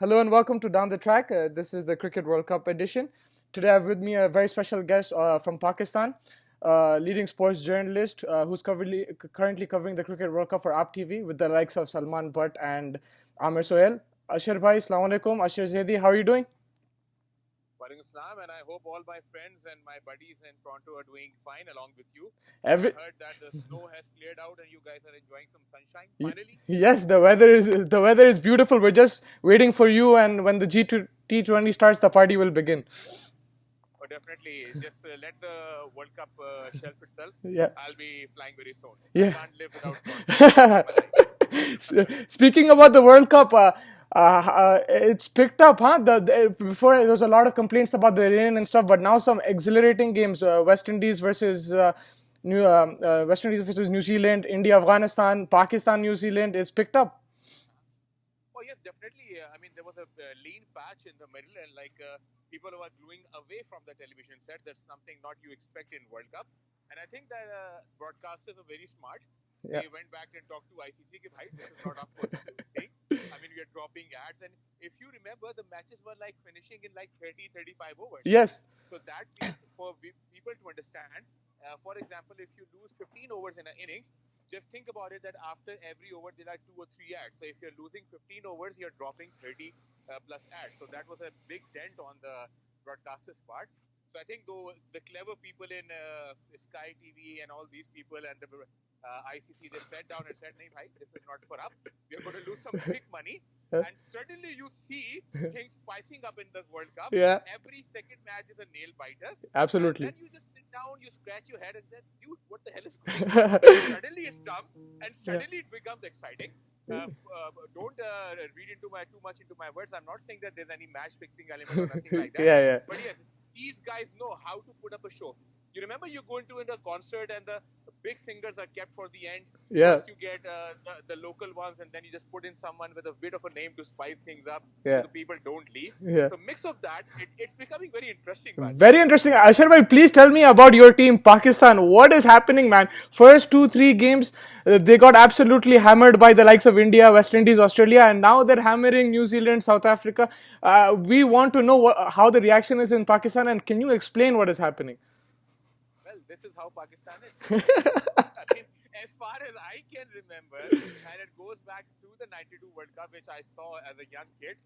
Hello and welcome to Down the Track. This is the Cricket World Cup edition. Today I have with me a very special guest from Pakistan, leading sports journalist who's currently covering the Cricket World Cup for AAP TV with the likes of Salman and Aamir Sohail. Ashar Bhai, Assalamu alaikum. Ashar Zaid, how are you doing? Walaikum Assalam, and I hope all my friends and my buddies in Toronto are doing fine along with you. Every I heard that the snow has cleared out and you guys are enjoying some sunshine Y- finally. yes, the weather is beautiful. We're just waiting for you, and when the T20 starts, the party will begin. Oh, definitely. Just let the World Cup shelf itself. Yeah. I'll be flying very soon. Yeah. I can't live without fun. Speaking about the World Cup, it's picked up, huh? Before there was a lot of complaints about the rain and stuff, but now some exhilarating games. West Indies versus New Zealand, India, Afghanistan, Pakistan, New Zealand. It's picked up. Oh, yes, definitely. I mean, there was a lean patch in the middle, and people were gluing away from the television set. That's something not you expect in World Cup. And I think that broadcasters are very smart. Yeah. They went back and talked to ICC. Ki, "Bhai, this is not up for this thing. I mean, we are dropping ads." And if you remember, the matches were like finishing in like 30, 35 overs. Yes. So that means for people to understand, for example, if you lose 15 overs in an innings, just think about it that after every over there are 2 or 3 ads. So if you're losing 15 overs, you're dropping 30 plus ads. So that was a big dent on the broadcasters' part. So I think though the clever people in Sky TV and all these people and the ICC, they sat down and said, "Nahi bhai, this is not for us. We are going to lose some big money." And suddenly you see things spicing up in the World Cup. Yeah. Every second match is a nail biter. Absolutely. And then you just sit down, you scratch your head and say, "Dude, what the hell is going on?" Suddenly it's dumb and suddenly it becomes exciting. Don't read too much into my words. I'm not saying that there's any match fixing element or nothing like that. Yeah. But yes, these guys know how to put up a show. You remember you go into a concert and the big singers are kept for the end. Yeah. First you get the local ones and then you just put in someone with a bit of a name to spice things up Yeah. so the people don't leave. Yeah. So mix of that, it's becoming very interesting, man. Very interesting. Ashar bhai, please tell me about your team, Pakistan. What is happening, man? First 2-3 games, they got absolutely hammered by the likes of India, West Indies, Australia, and now they're hammering New Zealand, South Africa. We want to know how the reaction is in Pakistan, and can you explain what is happening? Well, this is how Pakistan is. I mean, as far as I can remember, and it goes back to the '92 World Cup, which I saw as a young kid.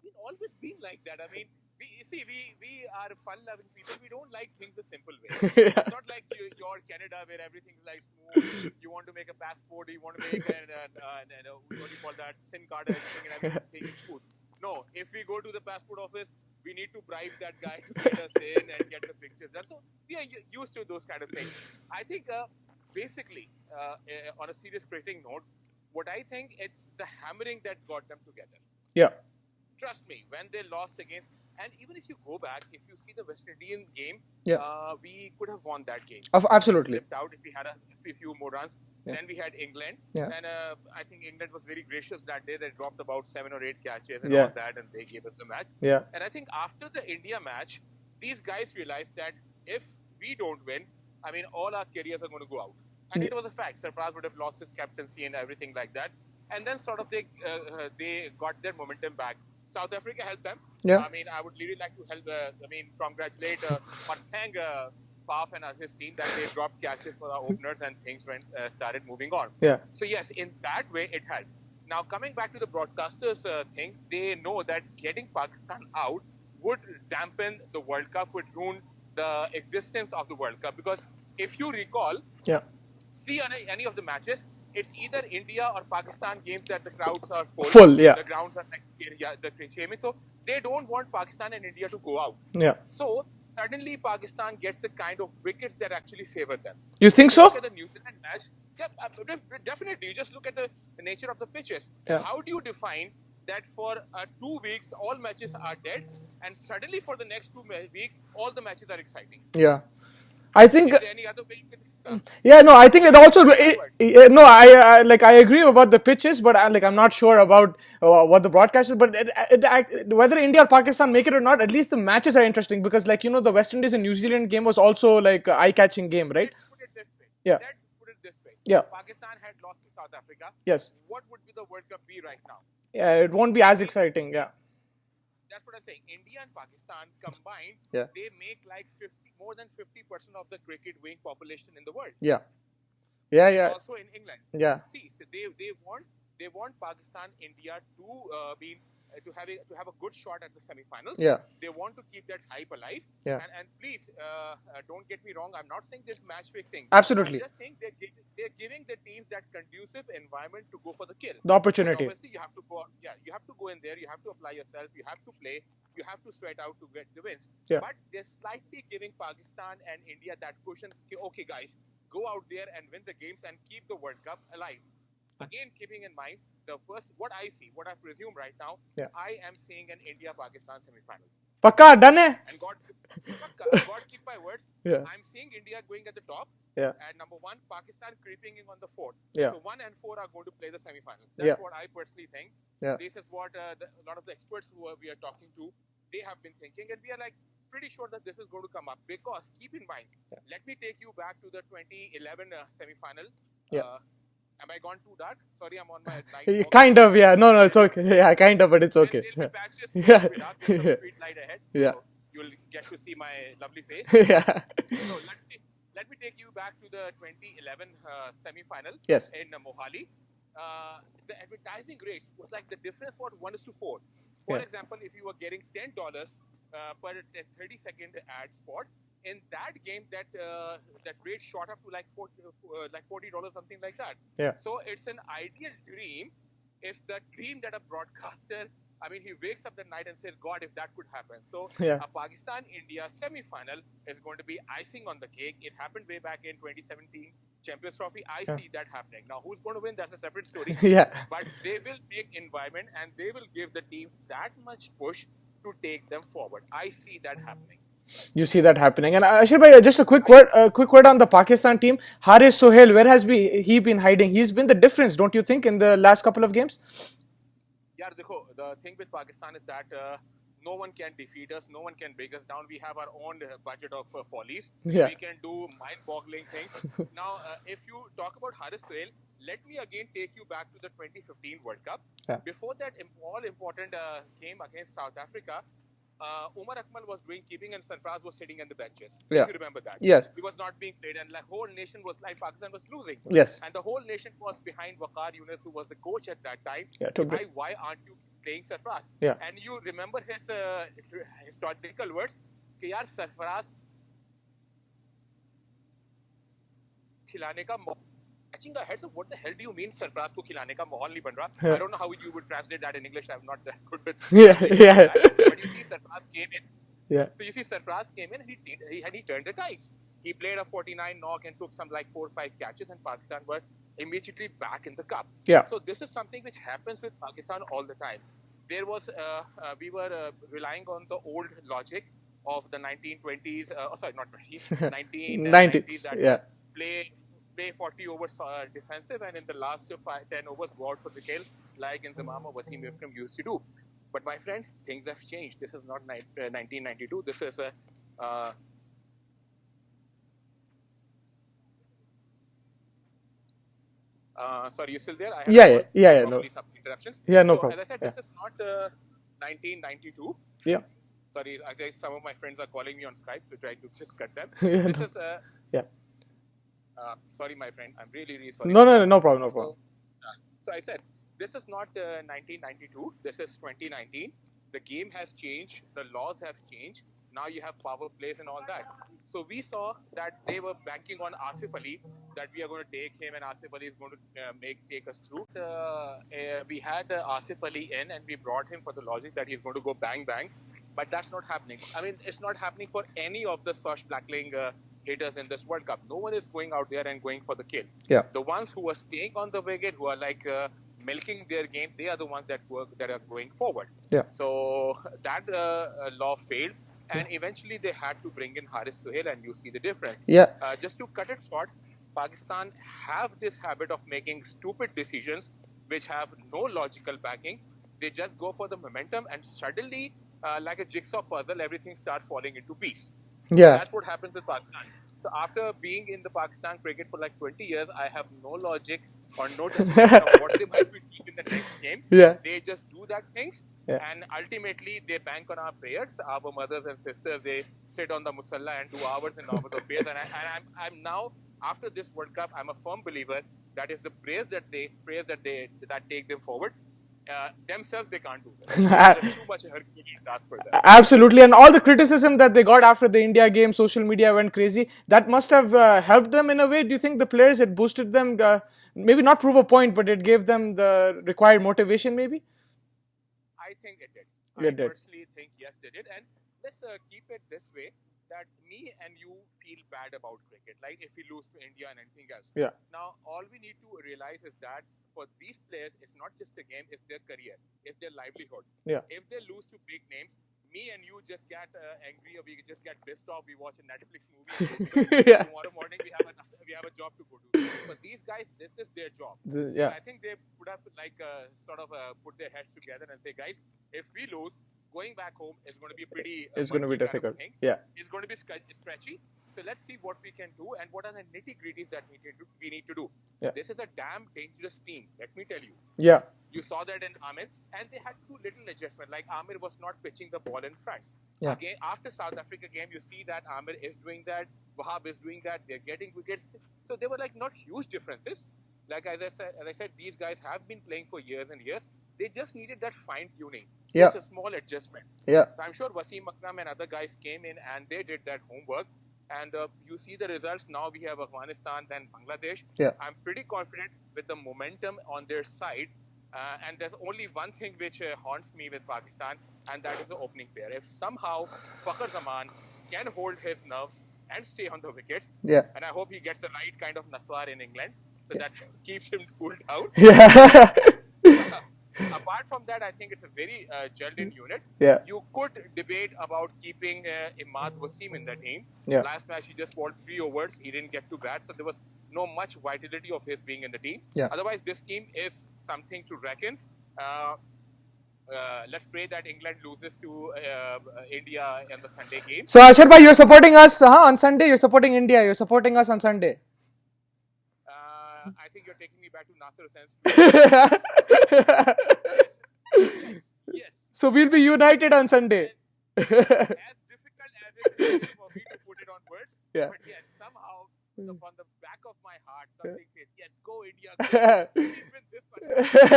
It's always been like that. I mean, we are fun-loving people. We don't like things the simple way. Yeah. It's not like you're Canada where everything's like smooth. You want to make a passport, you want to make what do you call that, SIM card, and everything is smooth. No, if we go to the passport office, we need to bribe that guy to get us in and get the pictures. And so we are used to those kind of things. I think basically, on a serious cricketing note, what I think it's the hammering that got them together. Yeah. Trust me, when they lost against, and even if you go back, if you see the West Indian game, we could have won that game. Absolutely. We slipped out if we had a few more runs. Yeah. Then we had England, Yeah. and I think England was very gracious that day. They dropped about 7 or 8 catches and Yeah. all that, and they gave us the match. Yeah. And I think after the India match, these guys realized that if we don't win, I mean, all our careers are going to go out. And it was a fact. Sarfraz would have lost his captaincy and everything like that. And then sort of they got their momentum back. South Africa helped them. Yeah. I mean, I would really like to help. Congratulate or thank Faf and his team that they dropped catches for our openers and things started moving on. Yeah. So yes, in that way it helped. Now coming back to the broadcasters thing, they know that getting Pakistan out would dampen the World Cup, would ruin the existence of the World Cup, because if you recall, Yeah. see any of the matches, it's either India or Pakistan games that the crowds are full. Full, yeah. The grounds are like the Chemi. So they don't want Pakistan and India to go out. Yeah. So suddenly Pakistan gets the kind of wickets that actually favor them. You think so? Look at the New Zealand match. Yeah, definitely. You just look at the nature of the pitches. Yeah. How do you define that for 2 weeks all matches are dead, and suddenly for the next 2 weeks all the matches are exciting? Yeah. I think. Is there any other way you can? Yeah, no, I think it also. No, I agree about the pitches, but I'm not sure about what the broadcast is. But whether India or Pakistan make it or not, at least the matches are interesting because, the West Indies and New Zealand game was also like an eye-catching game, right? Let's put it this way. Yeah. Let's put it this way. Yeah. Pakistan had lost to South Africa. Yes. What would be the World Cup be right now? Yeah, it won't be as exciting. Yeah. what I'm saying. India and Pakistan combined, Yeah. they make like more than 50% of the cricket viewing population in the world. Yeah. Yeah. Yeah. Also in England. Yeah. See, so they want Pakistan, India to be to have a good shot at the semi-finals. Yeah. They want to keep that hype alive. Yeah. And please don't get me wrong. I'm not saying there's match fixing. Absolutely. I'm just saying they're giving the teams that conducive environment to go for the kill. The opportunity. And obviously, you have to go. Yeah, you have to go in there. You have to apply yourself. You have to play. You have to sweat out to get the wins. Yeah. But they're slightly giving Pakistan and India that cushion. Okay, guys, go out there and win the games and keep the World Cup alive. Again, keeping in mind the first, what I see, what I presume right now, yeah. I am seeing an India-Pakistan semi-final. Pakka, done hai? And God keep my words. Yeah. I'm seeing India going at the top. Yeah. And number one, Pakistan creeping in on the fourth. Yeah. So 1 and 4 are going to play the semi-finals. That's what I personally think. Yeah. This is what a lot of the experts who we are talking to, they have been thinking, and we are like pretty sure that this is going to come up because keep in mind, let me take you back to the 2011 semi-final. Yeah. Am I gone too dark? Sorry, I'm on my night. Kind of, yeah. No, it's okay. Yeah, kind of, but it's okay. There'll be patches. Yeah. There's a street light ahead. Yeah. So you'll get to see my lovely face. Yeah. So let me take you back to the 2011 semi-final. Yes. In Mohali. The advertising rates was like the difference was 1:4. For example, if you were getting $10 per 30-second ad spot, in that game, that rate shot up to like $40, something like that. Yeah. So it's an ideal dream. It's the dream that a broadcaster, I mean, he wakes up the night and says, God, if that could happen. So a Pakistan-India semi-final is going to be icing on the cake. It happened way back in 2017 Champions Trophy. I see that happening. Now, who's going to win? That's a separate story. Yeah. But they will make environment and they will give the teams that much push to take them forward. I see that happening. You see that happening. And Ashar bhai, just a quick word on the Pakistan team. Haris Sohail, where has he been hiding? He's been the difference, don't you think, in the last couple of games? Yeah, the thing with Pakistan is that no one can defeat us. No one can break us down. We have our own budget of follies. Yeah. We can do mind-boggling things. Now, if you talk about Haris Sohail, let me again take you back to the 2015 World Cup. Yeah. Before that all-important game against South Africa, Umar Akmal was doing keeping and Sarfraz was sitting in the benches. Yeah. If you remember that. Yes. He was not being played and the whole nation was like Pakistan was losing. Yes. And the whole nation was behind Waqar Yunus, who was the coach at that time. Yeah, why aren't you playing Sarfraz? Yeah. And you remember his historical words, कि यार Sarfraz खिलाने का catching the head. So what the hell do you mean Sarfraz को खिलाने का माहौल नहीं बन रहा? I don't know how you would translate that in English. I'm not that good with yeah. But you see Sarfraz came in. Yeah. So you see Sarfraz came in and he turned the tides. He played a 49 knock and took some like 4 or 5 catches and Pakistan were immediately back in the cup. Yeah. So this is something which happens with Pakistan all the time. There was we were relying on the old logic of the 1920s. Not 20s, 1990s. That play 40 overs defensive and in the last 10 overs go out for the kill like Inzamam or Wasim Akram used to do. But my friend, things have changed. This is not 1992. This is sorry, you still there? No. Some interruptions. Yeah, no problem. As I said, this is not 1992. Yeah. Sorry, I guess some of my friends are calling me on Skype to try to just cut them. This is sorry, my friend. I'm really sorry. No problem. So I said, this is not 1992. This is 2019. The game has changed. The laws have changed. Now you have power plays and all that. So we saw that they were banking on Asif Ali, that we are going to take him and Asif Ali is going to take us through. We had Asif Ali in and we brought him for the logic that he's going to go bang bang. But that's not happening. I mean, it's not happening for any of the swashbuckling hitters in this World Cup. No one is going out there and going for the kill. Yeah. The ones who are staying on the wicket, who are like milking their game, they are the ones that are going forward. Yeah. So that law failed. And eventually they had to bring in Haris Sohail and you see the difference. Yeah. Just to cut it short, Pakistan have this habit of making stupid decisions which have no logical backing. They just go for the momentum and suddenly, like a jigsaw puzzle, everything starts falling into piece. Yeah. That's what happens with Pakistan. So after being in the Pakistan cricket for like 20 years, I have no logic on no judgment of what they might be doing in the next game. Yeah. They just do that things. Yeah. And ultimately, they bank on our prayers. Our mothers and sisters, they sit on the musalla and do hours and hours of prayers. And I'm now, after this World Cup, I'm a firm believer that is the prayers that take them forward. Themselves, they can't do that. There's too much Herculean task for them. Absolutely, and all the criticism that they got after the India game, social media went crazy. That must have helped them in a way. Do you think the players, it boosted them? Maybe not prove a point, but it gave them the required motivation. Maybe. I think it did. It did. Personally think yes, they did. And let's keep it this way: that me and you feel bad about cricket, like if we lose to India and anything else. Yeah. Now, all we need to realize is that for these players, it's not just a game; it's their career, it's their livelihood. Yeah. If they lose to big names, me and you just get angry, or we just get pissed off. We watch a Netflix movie. Yeah. Tomorrow morning we have a job to go to. But these guys, this is their job. Yeah. I think they would have put their heads together and say, guys, if we lose, going back home is going to be pretty. It's going to be difficult. Yeah. It's going to be stretchy. So let's see what we can do and what are the nitty-gritties that we need to do. Yeah. This is a damn dangerous team, let me tell you. Yeah. You saw that in Aamir, and they had too little adjustment. Like Aamir was not pitching the ball in front. Yeah. Again, after South Africa game, you see that Aamir is doing that, Wahab is doing that. They're getting wickets. So they were like not huge differences. Like as I said, these guys have been playing for years and years. They just needed that fine tuning. Yeah. Just a small adjustment. Yeah. So I'm sure Wasim Akram and other guys came in and they did that homework. And you see the results. Now we have Afghanistan, then Bangladesh. Yeah. I'm pretty confident with the momentum on their side. And there's only one thing which haunts me with Pakistan, and that is the opening pair. If somehow Fakhar Zaman can hold his nerves and stay on the wickets, yeah, and I hope he gets the right kind of Naswar in England, so that keeps him cooled down. Yeah. Apart from that, I think it's a very gelled-in unit. Yeah. You could debate about keeping Imad Wasim in the team. Yeah. Last match, he just bowled 3 overs. He didn't get to bat, so there was no much vitality of his being in the team. Yeah. Otherwise, this team is something to reckon. Let's pray that England loses to India in the Sunday game. So, Ashar bhai, you're supporting us on Sunday. You're supporting India. You're supporting us on Sunday. I think you're taking me back to Nasser Hussain's. Yes. So we'll be united on Sunday. As difficult as it is for me to put it on words, Yeah. but yes, somehow from the back of my heart, something says, yes, go India. Go. Win this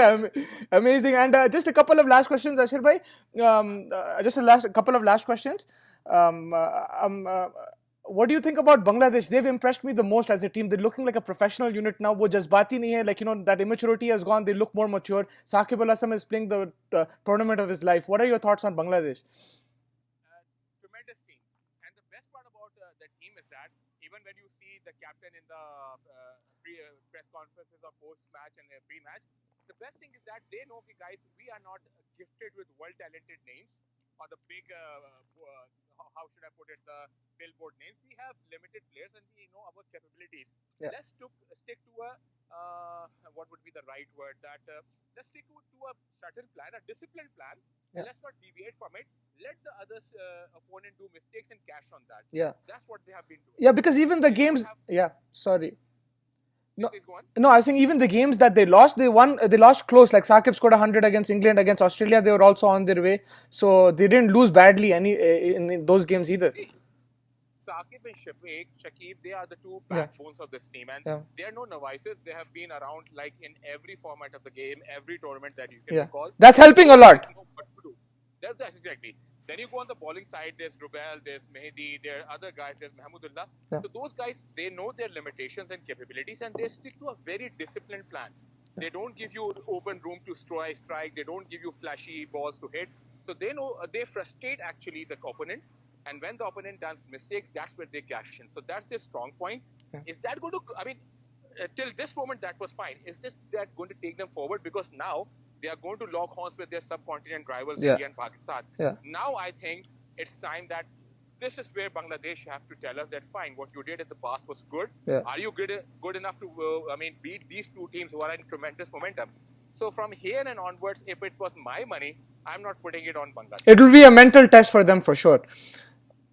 one. Amazing. And just a couple of last questions, Ashar bhai. Just a couple of last questions. What do you think about Bangladesh? They've impressed me the most as a team. They're looking like a professional unit now. वो जज्बाती नहीं है, like, you know, that immaturity has gone. They look more mature. Saqib Al Asam is playing the tournament of his life. What are your thoughts on Bangladesh? Tremendous team. And the best part about the team is that even when you see the captain in the press conferences or post-match and pre-match, the best thing is that they know, okay, guys, we are not gifted with world-talented names or the big, how should I put it, the billboard names. We have limited players and we know our capabilities. Yeah. Let's stick to a, what would be the right word, that let's stick to a certain plan, a disciplined plan. Yeah. Let's not deviate from it. Let the other opponent do mistakes and cash on that. Yeah. That's what they have been doing. Yeah, because even the games... sorry. No, Please go on. no, I was saying even the games that they lost, they lost close. Like Saqib scored 100 against England, against Australia. They were also on their way. So they didn't lose badly in those games either. See, Saqib and Shakib, they are the two backbones of this team. And they are no novices. They have been around like in every format of the game, every tournament that you can recall. That's helping a lot. That's exactly. Then you go on the bowling side, there's Rubel, there's Mehdi, there are other guys, there's Mahmudullah. Yeah. So those guys, they know their limitations and capabilities and they stick to a very disciplined plan. Yeah. They don't give you open room to strike, they don't give you flashy balls to hit. So they know, they frustrate actually the opponent. And when the opponent does mistakes, that's where they cash in. So that's their strong point. Yeah. Is that going to, I mean, till this moment that was fine. Is that going to take them forward? Because now, they are going to lock horns with their subcontinent rivals, India and Pakistan. Yeah. Now I think it's time that this is where Bangladesh have to tell us that fine, what you did in the past was good. Yeah. Are you good enough to beat these two teams who are in tremendous momentum? So from here and onwards, if it was my money, I'm not putting it on Bangladesh. It will be a mental test for them for sure.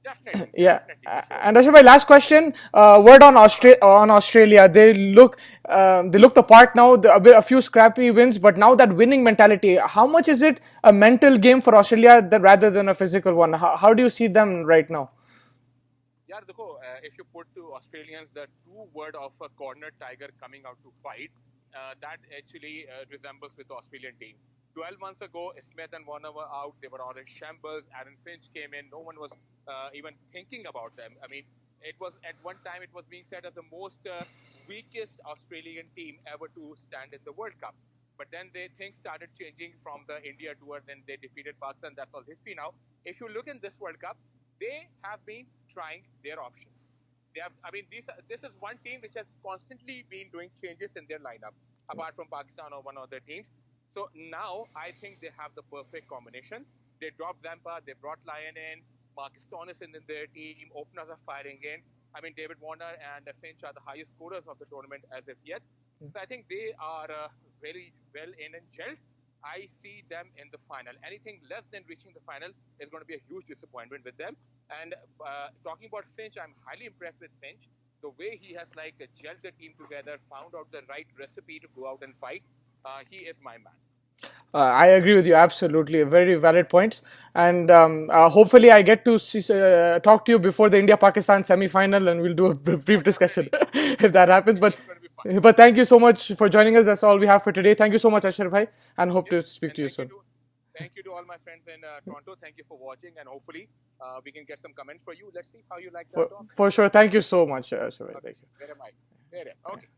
Yeah, definitely, for sure. and Ashar bhai, last question. Word on Australia. They look the part now. A few scrappy wins, but now that winning mentality. How much is it a mental game for Australia rather than a physical one? How do you see them right now? Yeah, देखो, if you put to Australians the two word of a corner tiger coming out to fight, that actually resembles with the Australian team. 12 months ago, Smith and Warner were out. They were all in shambles. Aaron Finch came in. No one was even thinking about them. I mean, it was at one time it was being said as the most weakest Australian team ever to stand in the World Cup. But then things started changing from the India tour. Then they defeated Pakistan. That's all history now. If you look in this World Cup, they have been trying their options. They have, I mean, this is one team which has constantly been doing changes in their lineup, apart from Pakistan or one other teams. So now I think they have the perfect combination. They dropped Zampa, they brought Lyon in, Marcus Stonis in their team, openers are firing in. I mean, David Warner and Finch are the highest scorers of the tournament as of yet. So I think they are very well in and gelled. I see them in the final. Anything less than reaching the final is going to be a huge disappointment with them. And talking about Finch, I'm highly impressed with Finch. The way he has like gelled the team together, found out the right recipe to go out and fight. He is my man. I agree with you absolutely. Very valid points, and hopefully I get to talk to you before the India-Pakistan semi-final, and we'll do a brief discussion if that happens. But It's going to be fun. thank you so much for joining us. That's all we have for today. Thank you so much, Ashar bhai, and hope Yep. to speak And to you soon. thank you to all my friends in Toronto. Thank you for watching, and hopefully we can get some comments for you. Let's see how you like that talk. For sure. Thank you so much, Ashar bhai. Okay. Thank you. Where am I? There. Okay.